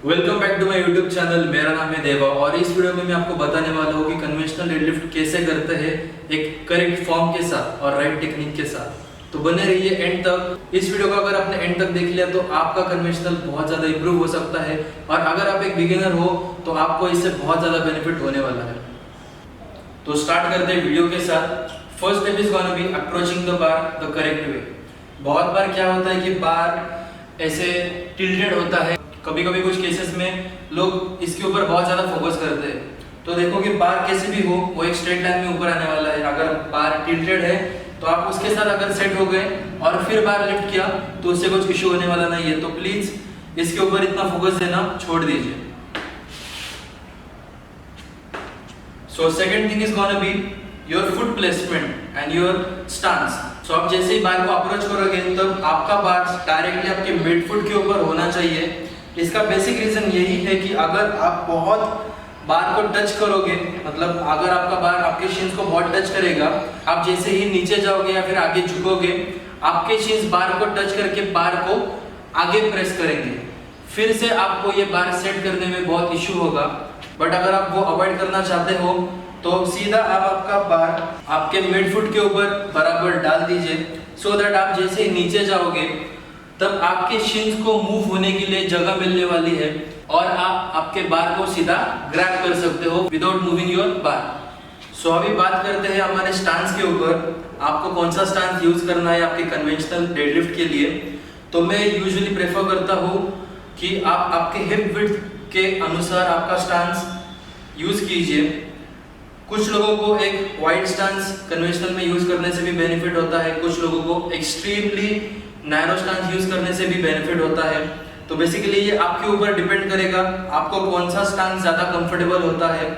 Welcome back to my YouTube channel. मेरा नाम है देवा और इस वीडियो में मैं आपको बताने वाला हूँ कि कन्वेंशनल डेडलिफ्ट कैसे करते हैं एक करेक्ट फॉर्म के साथ और राइट टेक्निक के साथ। तो बने रहिए एंड तक। इस वीडियो को अगर आपने एंड तक देख लिया तो आपका कन्वेंशनल बहुत ज़्यादा इंप्रूव हो सकता है और अगर आप एक बिगिनर हो तो आपको इससे बहुत ज़्यादा बेनिफिट होने वाला है। तो स्टार्ट करते हैं वीडियो के साथ। First step is gonna B approaching the bar the correct way. बहुत बार क्या होता है कि बार ऐसे टिल्टेड होता है, कभी कभी कुछ केसेस में लोग इसके ऊपर बहुत ज्यादा फोकस करते हैं। तो देखो कि बार कैसे भी हो वो एक स्ट्रेट लाइन में ऊपर आने वाला है। अगर बार टिल्टेड है तो आप उसके साथ अगर सेट हो गए और फिर बार लिफ्ट किया तो उससे कुछ इशू होने वाला नहीं है। तो प्लीज इसके ऊपर इतना फोकस देना छोड़ दीजिए। So second thing is gonna be your foot placement and your stance. So आप जैसे ही बार को अप्रोच करोगे तब आपका बार डायरेक्टली आपके मिड फुट के ऊपर होना चाहिए। इसका बेसिक रीजन यही है कि अगर आप बहुत बार को टच करोगे, मतलब अगर आपका बार आपके शिन्स को बहुत टच करेगा, आप जैसे ही नीचे जाओगे या फिर आगे झुकोगे आपके शिन्स बार को टच करके बार को आगे प्रेस करेंगे। फिर से आपको ये बार सेट करने में बहुत इशू होगा। बट अगर आप वो अवॉइड करना चाहते हो तो सीधा आप आपका बार आपके मिड फुट के ऊपर बराबर डाल दीजिए, सो दैट आप जैसे ही नीचे जाओगे तब आपके शिन्स को मूव होने के लिए जगह मिलने वाली है और आप आपके बार को सीधा ग्रैब कर सकते हो विदाउट मूविंग योर बार। सो अभी बात करते हैं हमारे स्टांस के ऊपर। आपको कौन सा स्टांस यूज करना है आपके कन्वेंशनल डेडलिफ्ट के लिए। तो मैं यूजुअली प्रेफर करता हूँ कि आप आपके हिप विड्थ के अनुसार आपका स्टांस यूज कीजिए। कुछ लोगों को एक वाइड स्टांस कन्वेंशनल में यूज करने से भी बेनिफिट होता है, कुछ लोगों को एक्सट्रीमली नैरो स्टांस यूज करने से भी बेनिफिट होता है। तो बेसिकली ये आपके ऊपर डिपेंड करेगा आपको कौन सा स्टांस ज्यादा कंफर्टेबल होता है।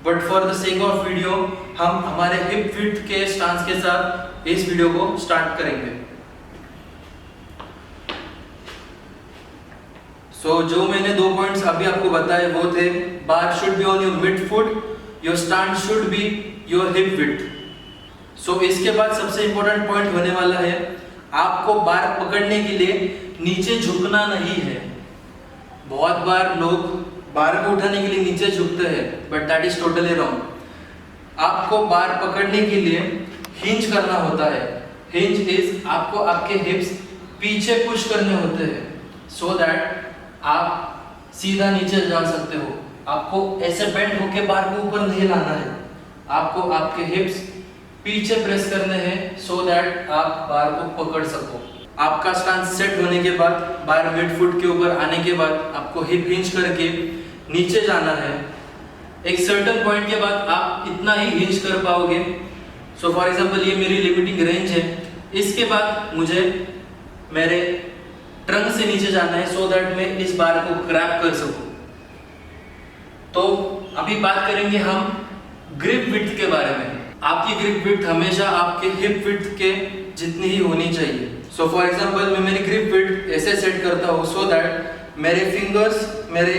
But for the sake of video हम हमारे हिप विड्थ के स्टांस के साथ इस वीडियो को स्टार्ट करेंगे। सो जो मैंने दो पॉइंट्स अभी आपको बताए वो थे, bar should be on your mid foot, your stance should be your hip width. So इसके बाद सबसे इंपॉर्टेंट पॉइंट होने वाला है, आपको बार पकड़ने के लिए नीचे झुकना नहीं है। बहुत बार लोग बार को उठाने के लिए नीचे झुकते हैं, but that is totally wrong. आपको बार पकड़ने के लिए हिंज करना होता है। हिंज इज आपको आपके हिप्स पीछे पुश करने होते हैं, सो दैट आप सीधा नीचे जा सकते हो। आपको ऐसे बेंड होके बार को ऊपर नहीं लाना है, आपको आपके हिप्स पीछे प्रेस करने हैं सो दैट आप बार को पकड़ सको। आपका स्टांस सेट होने के बाद बार मिड फुट के ऊपर आने के बाद आपको हिप हिंज करके नीचे जाना है। एक सर्टेन पॉइंट के बाद आप इतना ही हिंज कर पाओगे। सो फॉर एग्जांपल ये मेरी लिमिटिंग रेंज है, इसके बाद मुझे मेरे ट्रंक से नीचे जाना है सो दैट मैं इस बार को ग्रैब कर सकूं। तो अभी बात करेंगे हम ग्रिप विड्थ के बारे में। आपकी ग्रिप विड्थ हमेशा आपके हिप विड्थ के जितनी ही होनी चाहिए। सो फॉर एग्जांपल मैं मेरी ग्रिप विड्थ ऐसे सेट करता हूँ सो दैट मेरे फिंगर्स मेरे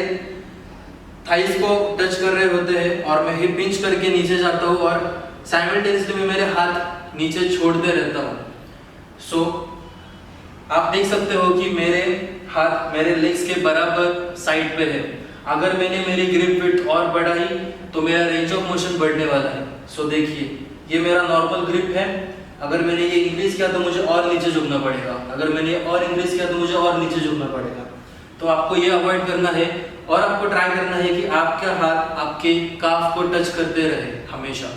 थाइस को टच कर रहे होते हैं और मैं हिप पिंच करके नीचे जाता हूँ और साइमल्टेनियसली मैं मेरे हाथ नीचे छोड़ते रहता हूँ। सो आप देख सकते हो कि मेरे हाथ मेरे लेग्स के बराबर साइड पे है। अगर मैंने मेरी ग्रिप विड्थ और बढ़ाई तो मेरा रेंज ऑफ मोशन बढ़ने वाला है। सो देखिए ये मेरा नॉर्मल ग्रिप है, अगर मैंने ये इंक्रीज किया तो मुझे और नीचे झुकना पड़ेगा, अगर मैंने ये और इंक्रीज किया तो मुझे और नीचे झुकना पड़ेगा। तो आपको ये अवॉइड करना है और आपको ट्राई करना है कि आपका हाथ आपके काफ को टच करते रहे हमेशा।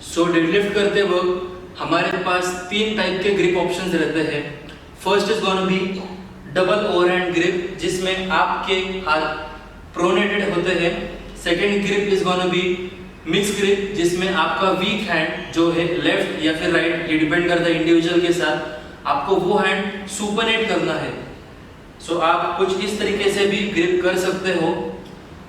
सो डेडलिफ्ट करते वक्त हमारे पास तीन टाइप के ग्रिप ऑप्शंस रहते हैं। First is gonna B double overhand grip, जिसमें आपके हाथ प्रोनेटेड होते हैं। Second grip is gonna B mix grip, जिसमें आपका वीक हैंड जो है लेफ्ट या फिर राइट, ये डिपेंड करता है इंडिविजुअल के साथ, आपको वो हैंड सुपरनेट करना है। सो आप कुछ इस तरीके से भी ग्रिप कर सकते हो।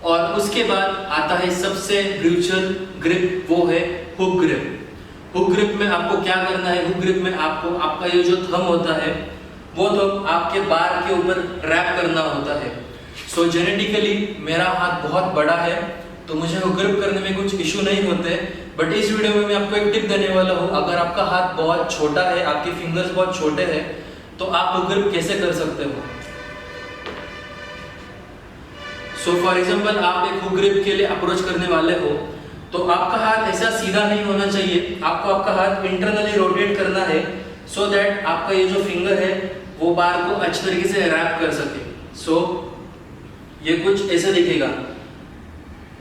और उसके बाद आता है सबसे ब्रूचल ग्रिप, वो है हुक ग्रिप। हुक ग्रिप में आपको क्या करना है, हुक ग्रिप में आपको आपका ये जो थंब होता है वो थंब आपके बार के ऊपर रैप करना होता है। सो जेनेटिकली मेरा हाथ बहुत बड़ा है तो मुझे हुक ग्रिप करने में कुछ इशू नहीं होते। बट इस वीडियो में मैं आपको एक टिप देने वाला हूँ, अगर आपका हाथ बहुत छोटा है, आपके फिंगर्स बहुत छोटे हैं, तो आप हुक ग्रिप कैसे कर सकते हो। सो फॉर एग्जाम्पल आप एक हुक ग्रिप के लिए अप्रोच करने वाले हो, तो आपका हाथ ऐसा सीधा नहीं होना चाहिए, आपको आपका हाथ इंटरनली रोटेट करना है सो दैट आपका ये जो फिंगर है वो बार को अच्छी तरीके से रैप कर सके। सो ये कुछ ऐसे दिखेगा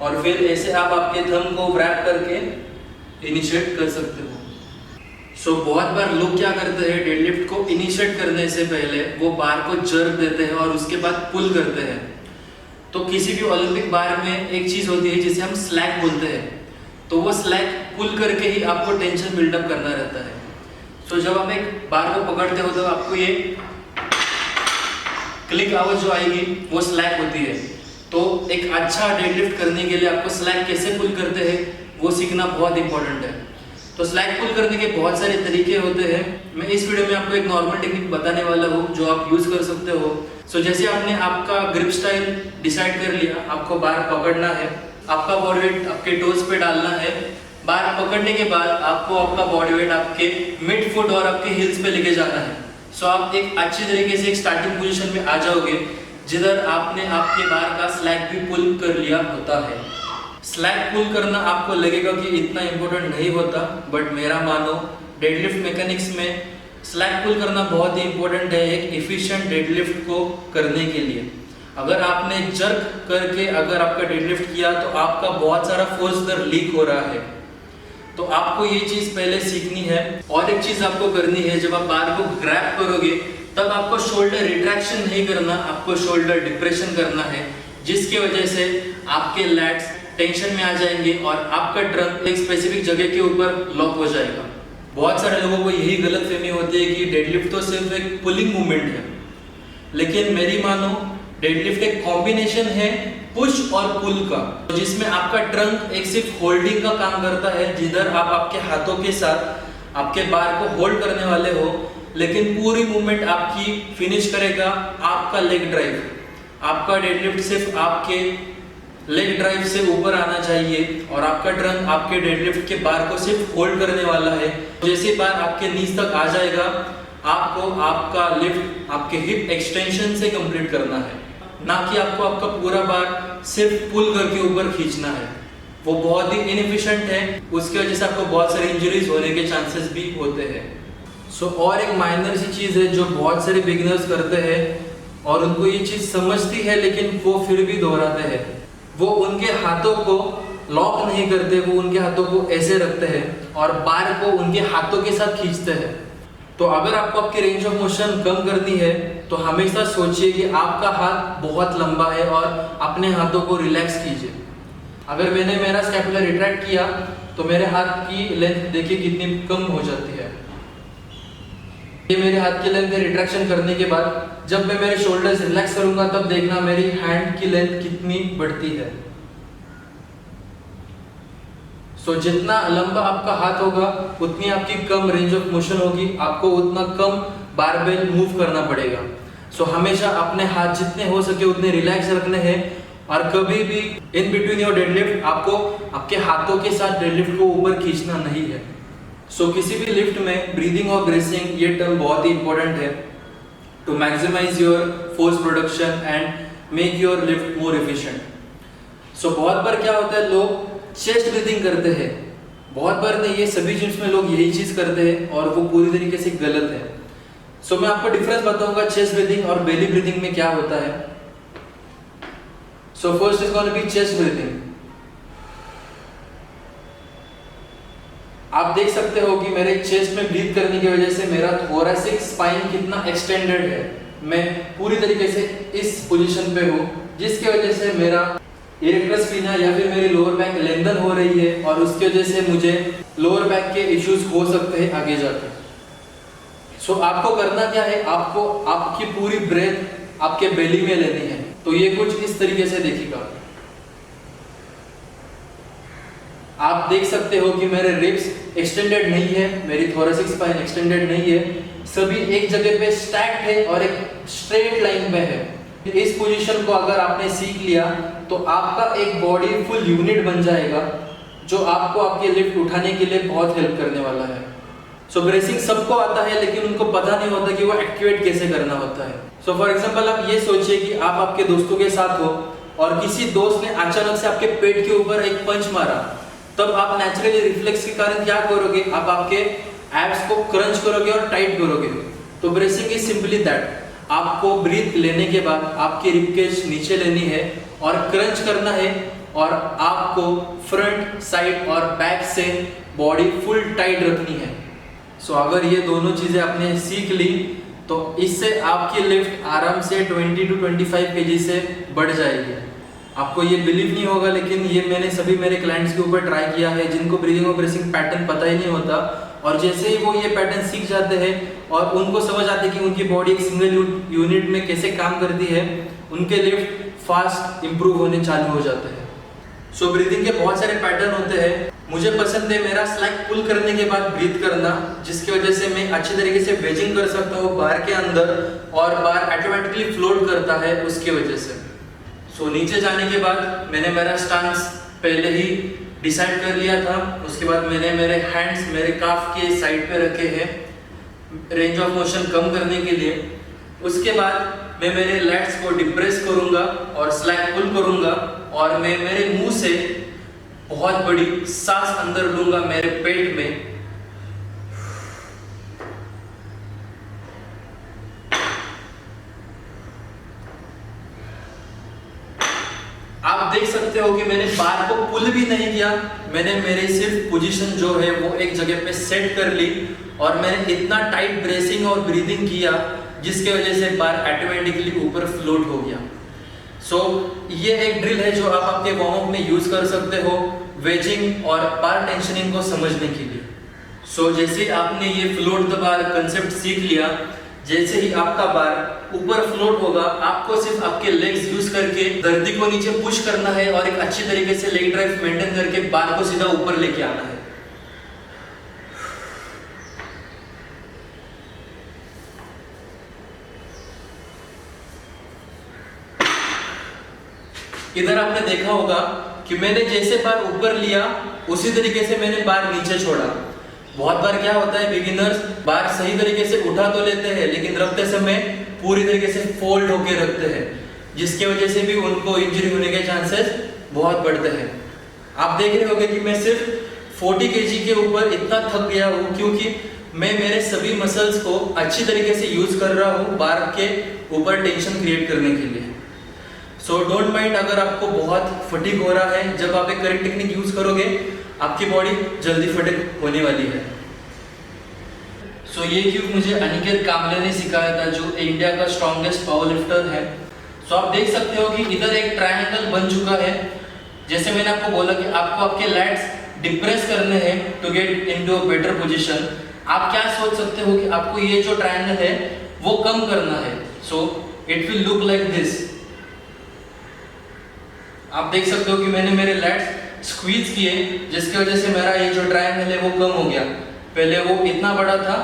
और फिर ऐसे आप आपके थंब को रैप करके इनिशिएट कर सकते हो। सो बहुत बार लोग क्या करते हैं, डेडलिफ्ट को इनिशिएट करने से पहले वो बार को जर्क देते हैं और उसके बाद पुल करते हैं। तो किसी भी ओलंपिक बार में एक चीज होती है जिसे हम स्लैक बोलते हैं, तो वो स्लैक पुल करके ही आपको टेंशन बिल्डअप करना रहता है। सो जब आप एक बार को पकड़ते हो तो आपको ये क्लिक आवाज जो आएगी वो स्लैक होती है। तो एक अच्छा डेडलिफ्ट करने के लिए आपको स्लैक कैसे पुल करते हैं वो सीखना बहुत इंपॉर्टेंट है। तो स्लैक पुल करने के बहुत सारे तरीके होते हैं। मैं इस वीडियो में आपको एक नॉर्मल टेक्निक बताने वाला हूँ जो आप यूज कर सकते हो। सो जैसे आपने आपका ग्रिप स्टाइल डिसाइड कर लिया, आपको बार पकड़ना है, आपका बॉडी वेट आपके टोज पे डालना है। बार पकड़ने के बाद आपको आपका बॉडी वेट आपके मिड फुट और आपके हिल्स पे लेके जाना है। सो आप एक अच्छी तरीके से एक स्टार्टिंग पोजीशन में आ जाओगे जिधर आपने आपके बार का स्लैक भी पुल कर लिया होता है। स्लैक पुल करना आपको लगेगा कि इतना इंपॉर्टेंट नहीं होता, बट मेरा मानो डेडलिफ्ट मैकेनिक्स में स्लैक पुल करना बहुत ही इंपॉर्टेंट है एक एफिशिएंट डेडलिफ्ट को करने के लिए। अगर आपने जर्क करके अगर आपका डेडलिफ्ट किया तो आपका बहुत सारा फोर्स उधर लीक हो रहा है। तो आपको ये चीज पहले सीखनी है। और एक चीज आपको करनी है, जब आप बार को ग्रैब करोगे तब आपको शोल्डर रिट्रैक्शन नहीं करना, आपको शोल्डर डिप्रेशन करना है, जिसकी वजह से आपके लैट्स टेंशन में आ जाएंगे और आपका ट्रंक एक स्पेसिफिक जगह के ऊपर लॉक हो जाएगा। बहुत सारे लोगों को यही गलतफहमी होती है कि डेडलिफ्ट तो सिर्फ एक पुलिंग मूवमेंट है, लेकिन मेरी मानो डेडलिफ्ट एक कॉम्बिनेशन है पुश और पुल का, जिसमें आपका ट्रंक एक सिर्फ होल्डिंग का काम करता है, जिधर आप आपके हाथों के साथ आपके बार को होल्ड करने वाले हो, लेकिन पूरी मूवमेंट आपकी फिनिश करेगा आपका लेग ड्राइव। आपका डेडलिफ्ट सिर्फ आपके लेग ड्राइव से ऊपर आना चाहिए और आपका ट्रंक आपके डेडलिफ्ट के बार को सिर्फ होल्ड करने वाला है। जैसे बार आपके नीज तक आ जाएगा, आपको आपका लिफ्ट आपके हिप एक्सटेंशन से कंप्लीट करना है, ना कि आपको आपका पूरा बार सिर्फ पुल करके ऊपर खींचना है। वो बहुत ही इनएफिशिएंट है, उसकी वजह से आपको बहुत सारी इंजरीज होने के चांसेस भी होते हैं। सो और एक माइनर सी चीज है जो बहुत सारे बिगिनर्स करते हैं और उनको ये चीज समझती है लेकिन वो फिर भी दोहराते हैं। वो उनके हाथों को लॉक नहीं करते, वो उनके हाथों को ऐसे रखते हैं और बार को उनके हाथों के साथ खींचते हैं। तो अगर आपको आपकी रेंज ऑफ मोशन कम करनी है तो हमेशा सोचिए कि आपका हाथ बहुत लंबा है और अपने हाथों को रिलैक्स कीजिए। अगर मैंने मेरा स्कैपुला रिट्रैक्ट किया तो मेरे हाथ की लेंथ देखिए कितनी कम हो जाती है। ये मेरे हाथ की लेंथ रिट्रैक्शन करने के बाद जब मैं मेरे शोल्डर्स रिलैक्स करूंगा तब देखना मेरी हैंड की लेंथ कितनी बढ़ती है। सो जितना लंबा आपका हाथ होगा उतनी आपकी कम रेंज ऑफ मोशन होगी, आपको उतना कम बारबेल मूव करना पड़ेगा। सो हमेशा अपने हाथ जितने हो सके उतने रिलैक्स रखने हैं और कभी भी इन बिटवीन योर डेडलिफ्ट आपको आपके हाथों के साथ डेडलिफ्ट को ऊपर खींचना नहीं है। सो किसी भी लिफ्ट में ब्रीदिंग और ब्रेसिंग ये टर्म बहुत ही इंपॉर्टेंट है to maximise your force production and make your lift more efficient. So बहुत बार क्या होता है, लोग चेस्ट ब्रीदिंग करते हैं, बहुत बार नहीं, ये सभी जिम्स में लोग यही चीज करते हैं और वो पूरी तरीके से गलत है। सो मैं आपको डिफरेंस बताऊंगा चेस्ट ब्रीदिंग और बेली ब्रीदिंग में क्या होता है। So first is gonna B chest breathing. आप देख सकते हो कि मेरे चेस्ट में ब्रीथ करने की वजह से मेरा थोरैसिक स्पाइन कितना एक्सटेंडेड है। मैं पूरी तरीके से इस पोजीशन पे हूँ, जिसकी वजह से मेरा इरेक्टस स्पिना या फिर मेरी लोअर बैक लेंथन हो रही है और उसकी वजह से मुझे लोअर बैक के इश्यूज हो सकते हैं आगे जाकर। सो आपको करना क्या है, आपको आपकी पूरी ब्रेथ आपके बेली में लेनी है। तो ये कुछ इस तरीके से देखिएगा। आप देख सकते हो कि मेरे रिब्स एक्सटेंडेड नहीं है, मेरी थोरैसिक स्पाइन एक्सटेंडेड नहीं है, सभी एक जगह पे स्टैक्ड है और एक स्ट्रेट लाइन पे है। इस पोजीशन को अगर आपने सीख लिया तो आपका एक बॉडी फुल यूनिट बन जाएगा जो आपको आपके लिफ्ट उठाने के लिए बहुत हेल्प करने वाला है। सो ब्रेसिंग सबको आता है लेकिन उनको पता नहीं होता कि वो एक्टिवेट कैसे करना होता है। सो फॉर एग्जांपल आप ये सोचिए कि आप आपके दोस्तों के साथ हो और किसी दोस्त ने अचानक से आपके पेट के ऊपर एक पंच मारा, तब आप नेचुरली रिफ्लेक्स के कारण क्या करोगे, आप आपके एब्स को क्रंच करोगे और टाइट करोगे। तो ब्रेसिंग इज सिंपली दैट, आपको ब्रीथ लेने के बाद आपकी रिबकेज नीचे लेनी है और क्रंच करना है और आपको फ्रंट, साइड और बैक से बॉडी फुल टाइट रखनी है। सो अगर ये दोनों चीजें आपने सीख ली तो इससे आपकी लिफ्ट आराम से 20 to 25 kg से बढ़ जाएगी। आपको ये बिलीव नहीं होगा, लेकिन ये मैंने सभी मेरे क्लाइंट्स के ऊपर ट्राई किया है जिनको ब्रीदिंग और ब्रेसिंग पैटर्न पता ही नहीं होता, और जैसे ही वो ये पैटर्न सीख जाते हैं और उनको समझ आते हैं कि उनकी बॉडी एक सिंगल यूनिट में कैसे काम करती है, उनके लिफ्ट फास्ट इंप्रूव होने चालू हो जाते हैं। सो ब्रीदिंग के बहुत सारे पैटर्न होते हैं। मुझे पसंद है मेरा स्लैग पुल करने के बाद ब्रीथ करना, जिसकी वजह से मैं अच्छी तरीके से वेजिंग कर सकता हूँ बार के अंदर और बार ऑटोमेटिकली फ्लोट करता है उसकी वजह से। सो नीचे जाने के बाद मैंने मेरा स्टांस पहले ही डिसाइड कर लिया था। उसके बाद मैंने मेरे हैंड्स मेरे काफ के साइड पे रखे हैं रेंज ऑफ मोशन कम करने के लिए। उसके बाद मैं मेरे लेग्स को डिप्रेस करूंगा और स्लैग पुल करूंगा और मैं मेरे मुंह से बहुत बड़ी सांस अंदर लूंगा मेरे पेट में। आप देख सकते हो कि मैंने बार को पुल भी नहीं किया, मैंने मेरी सिर्फ पोजीशन जो है वो एक जगह पे सेट कर ली और मैंने इतना टाइट ब्रेसिंग और ब्रीदिंग किया जिसके वजह से बार ऑटोमेटिकली ऊपर फ्लोट हो गया। सो ये एक ड्रिल है जो आप आपके वार्म अप में यूज कर सकते हो वेजिंग और बार टेंशनिंग को समझने के लिए। सो जैसे ही आपने ये फ्लोट द बार कंसेप्ट सीख लिया, जैसे ही आपका बार ऊपर फ्लोट होगा, आपको सिर्फ आपके लेग्स यूज करके धरती को नीचे पुश करना है और एक अच्छी तरीके से लेग ड्राइव मेंटेन करके बार को सीधा ऊपर लेके आना है। इधर आपने देखा होगा कि मैंने जैसे बार ऊपर लिया उसी तरीके से मैंने बार नीचे छोड़ा। बहुत बार क्या होता है, बिगिनर्स बार सही तरीके से उठा तो लेते हैं लेकिन रखते समय पूरी तरीके से फोल्ड होके रखते हैं, जिसकी वजह से भी उनको इंजरी होने के चांसेस बहुत बढ़ते हैं। आप देख रहे होंगे कि मैं सिर्फ 40 kg के ऊपर इतना थक गया हूँ क्योंकि मैं मेरे सभी मसल्स को अच्छी तरीके से यूज कर रहा हूँ बार के ऊपर टेंशन क्रिएट करने के लिए। सो डोंट माइंड अगर आपको बहुत फटीग हो रहा है, जब आप एक करेक्ट टेक्निक यूज करोगे आपकी बॉडी जल्दी फटीग होने वाली है। सो ये क्यूब मुझे अनिकेत कामले ने सिखाया था, जो इंडिया का स्ट्रॉन्गेस्ट पावर लिफ्टर है। सो आप देख सकते हो कि इधर एक ट्रायंगल बन चुका है। जैसे मैंने आपको बोला कि आपको आपके लैट्स डिप्रेस करने हैं to get into a better position. आप क्या सोच सकते हो कि आपको ये जो ट्रायंगल है वो कम करना है। So it will look like this. आप देख सकते हो कि मैंने मेरे लैट्स स्क्वीज किए जिसकी वजह से मेरा ये जो ट्रायंगल है वो कम हो गया। पहले वो इतना बड़ा था,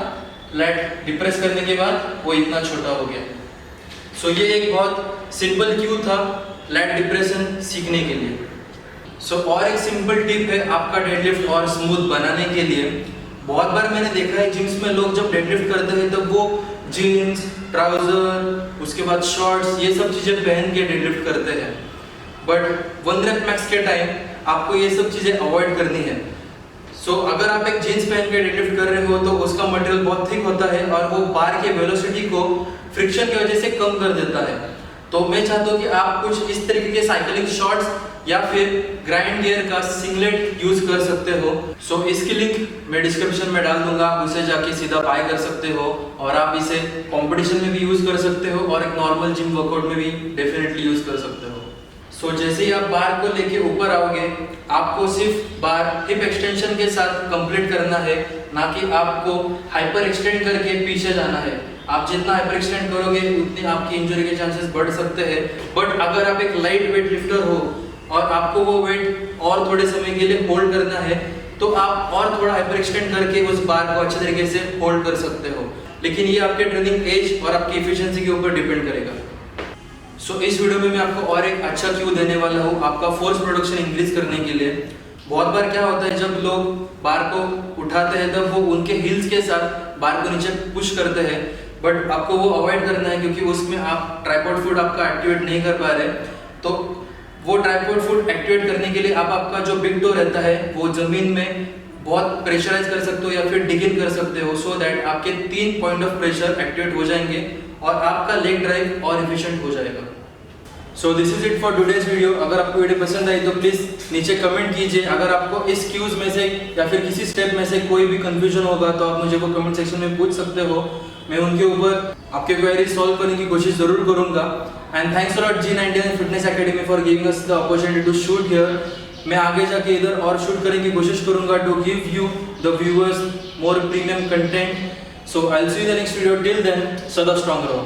लैट डिप्रेस करने के बाद वो इतना छोटा हो गया। सो ये एक बहुत सिंपल क्यू था लैट डिप्रेशन सीखने के लिए। सो और एक सिंपल टिप है आपका डेडलिफ्ट और स्मूथ बनाने के लिए। बहुत बार मैंने देखा है जिम्स में लोग जब डेडलिफ्ट करते हैं तब वो जीन्स, ट्राउजर, उसके बाद शॉर्ट्स, ये सब चीजें पहन के डेडलिफ्ट करते हैं। बट 1 rep max के टाइम आपको ये सब चीजें अवॉइड करनी है। सो अगर आप एक जीन्स पहन के डेडलिफ्ट कर रहे हो तो उसका मटेरियल बहुत थिक होता है और वो बार के वेलोसिटी को फ्रिक्शन की वजह से कम कर देता है। तो मैं चाहता हूँ कि आप कुछ इस तरीके के साइकिलिंग शॉर्ट्स या फिर ग्राइंड गियर का सिंगलेट यूज कर सकते हो। सो इसकी लिंक मैं डिस्क्रिप्शन में डाल दूंगा, आप उसे जाके सीधा बाय कर सकते हो और आप इसे कंपटीशन में भी यूज कर सकते हो और एक नॉर्मल जिम वर्कआउट में भी डेफिनेटली यूज कर सकते हो। सो जैसे ही आप बार को लेके ऊपर आओगे, आपको सिर्फ बार हिप एक्सटेंशन के साथ कंप्लीट करना है, ना कि आपको हाइपर एक्सटेंड करके पीछे जाना है। आप जितना हाइपर एक्सटेंड करोगे उतनी आपकी इंजरी के चांसेस बढ़ सकते हैं। बट अगर आप एक लाइट वेट लिफ्टर हो और आपको वो वेट और थोड़े समय के लिए होल्ड करना है तो आप और थोड़ा हाइपर एक्सटेंड करके उस बार को अच्छे तरीके से होल्ड कर सकते हो। लेकिन ये आपके ट्रेनिंग एज और आपकी एफिशिएंसी के ऊपर डिपेंड करेगा। सो इस वीडियो में मैं आपको और एक अच्छा क्यू देने वाला हूँ आपका फोर्स प्रोडक्शन इंक्रीज करने के लिए। बहुत बार क्या होता है, जब लोग बार को उठाते हैं तब वो उनके हील्स के साथ बार को नीचे पुश करते हैं, बट आपको वो अवॉइड करना है क्योंकि उसमें आप ट्राइपॉड फुट आपका एक्टिवेट नहीं कर पा रहे। तो वो ट्राइपॉड फुट एक्टिवेट करने के लिए आप आपका जो बिग टो रहता है वो जमीन में बहुत प्रेशराइज कर सकते हो या फिर डिग इन कर सकते हो, सो दैट आपके 3 पॉइंट ऑफ प्रेशर एक्टिवेट हो जाएंगे और आपका लेग ड्राइव और एफिशिएंट हो जाएगा। So this is it for today's video. अगर आपको वीडियो पसंद आई तो प्लीज़ नीचे कमेंट कीजिए। अगर आपको इस क्यूज में से या फिर किसी स्टेप में से कोई भी कंफ्यूजन होगा तो आप मुझे वो कमेंट सेक्शन में पूछ सकते हो। मैं उनके ऊपर आपके क्वेरी सॉल्व करने की कोशिश जरूर करूंगा। And thanks a lot G99 fitness academy for giving us the opportunity to shoot here. मैं आगे जाके इधर और शूट करने की कोशिश करूंगा to give you the viewers more premium content. So I will see you in the next video. Till then, सदा स्ट्रांग रहो।